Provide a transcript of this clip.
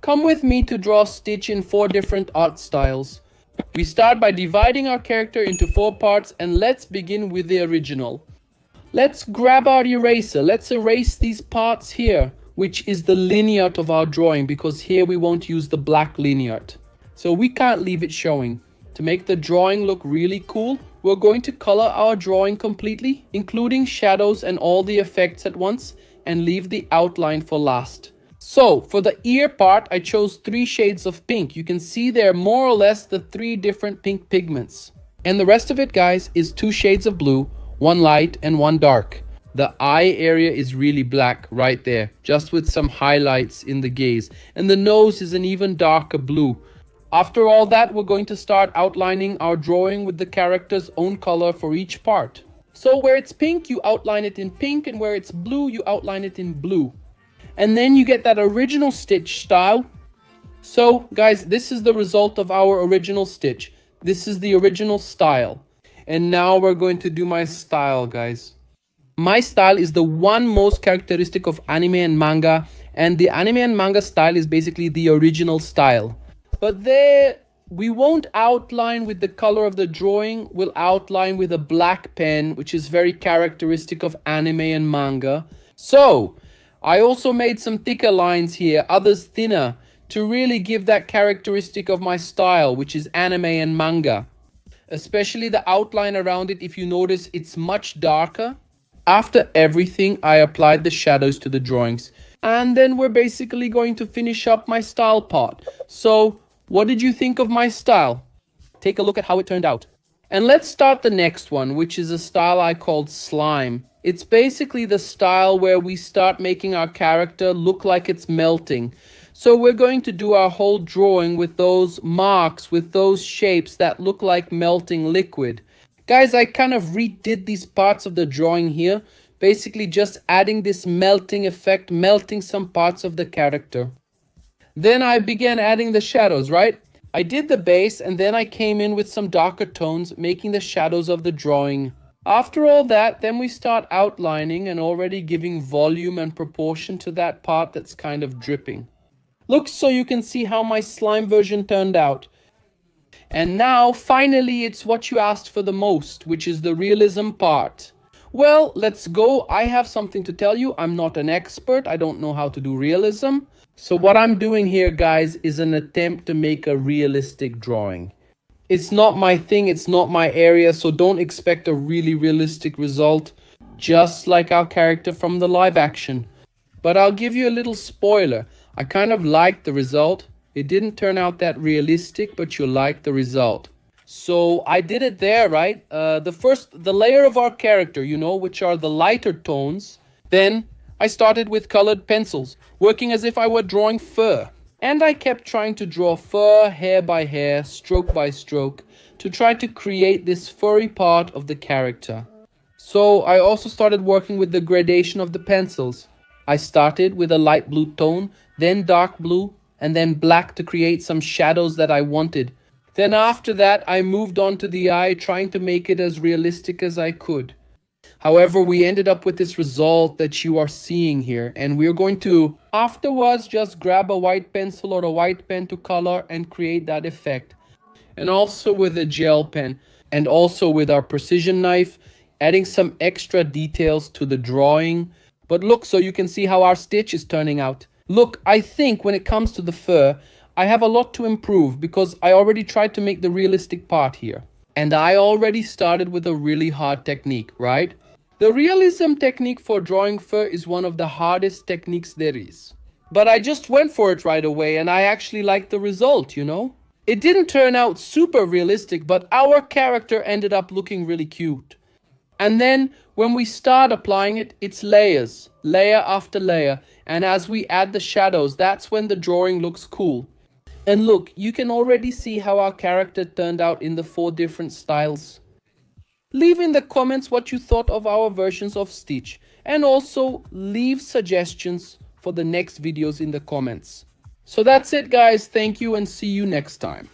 Come with me to draw Stitch in 4 different art styles. We start by dividing our character into 4 parts, and let's begin with the original. Let's grab our eraser. Let's erase these parts here, which is the linear art of our drawing, because here we won't use the black linear art. So we can't leave it showing. To make the drawing look really cool, we're going to color our drawing completely, including shadows and all the effects at once, and leave the outline for last. So for the ear part, I chose 3 shades of pink. You can see they're more or less the 3 different pink pigments. And the rest of it, guys, is 2 shades of blue, 1 light and 1 dark. The eye area is really black right there, just with some highlights in the gaze. And the nose is an even darker blue. After all that, we're going to start outlining our drawing with the character's own color for each part. So where it's pink, you outline it in pink, and where it's blue, you outline it in blue. And then you get that original Stitch style. So guys, this is the result of our original Stitch. This is the original style. And now we're going to do my style, guys. My style is the one most characteristic of anime and manga, and the anime and manga style is basically the original style. But there, we won't outline with the color of the drawing, we'll outline with a black pen, which is very characteristic of anime and manga. So, I also made some thicker lines here, others thinner, to really give that characteristic of my style, which is anime and manga. Especially the outline around it, if you notice, it's much darker. After everything, I applied the shadows to the drawings. And then we're basically going to finish up my style part. So, what did you think of my style? Take a look at how it turned out. And let's start the next one, which is a style I called slime. It's basically the style where we start making our character look like it's melting. So we're going to do our whole drawing with those marks, with those shapes that look like melting liquid. Guys, I kind of redid these parts of the drawing here, basically just adding this melting effect, melting some parts of the character. Then I began adding the shadows, right? I did the base and then I came in with some darker tones, making the shadows of the drawing. After all that, then we start outlining and already giving volume and proportion to that part that's kind of dripping. Look, so you can see how my slime version turned out. And now, finally, it's what you asked for the most, which is the realism part. Well, let's go. I have something to tell you. I'm not an expert. I don't know how to do realism. So what I'm doing here, guys, is an attempt to make a realistic drawing. It's not my thing, it's not my area, so don't expect a really realistic result, just like our character from the live action. But I'll give you a little spoiler. I kind of liked the result. It didn't turn out that realistic, but you'll like the result. So I did it there, right? The layer of our character, which are the lighter tones. Then I started with colored pencils, working as if I were drawing fur. And I kept trying to draw fur, hair by hair, stroke by stroke, to try to create this furry part of the character. So I also started working with the gradation of the pencils. I started with a light blue tone, then dark blue, and then black to create some shadows that I wanted. Then after that, I moved on to the eye, trying to make it as realistic as I could. However, we ended up with this result that you are seeing here, and we're going to afterwards just grab a white pencil or a white pen to color and create that effect. And also with a gel pen, and also with our precision knife, adding some extra details to the drawing. But look, so you can see how our Stitch is turning out. Look, I think when it comes to the fur, I have a lot to improve because I already tried to make the realistic part here. And I already started with a really hard technique, right? The realism technique for drawing fur is one of the hardest techniques there is. But I just went for it right away and I actually liked the result, It didn't turn out super realistic, but our character ended up looking really cute. And then when we start applying it, it's layers, layer after layer. And as we add the shadows, that's when the drawing looks cool. And look, you can already see how our character turned out in the 4 different styles. Leave in the comments what you thought of our versions of Stitch, and also leave suggestions for the next videos in the comments. So that's it, guys. Thank you and see you next time.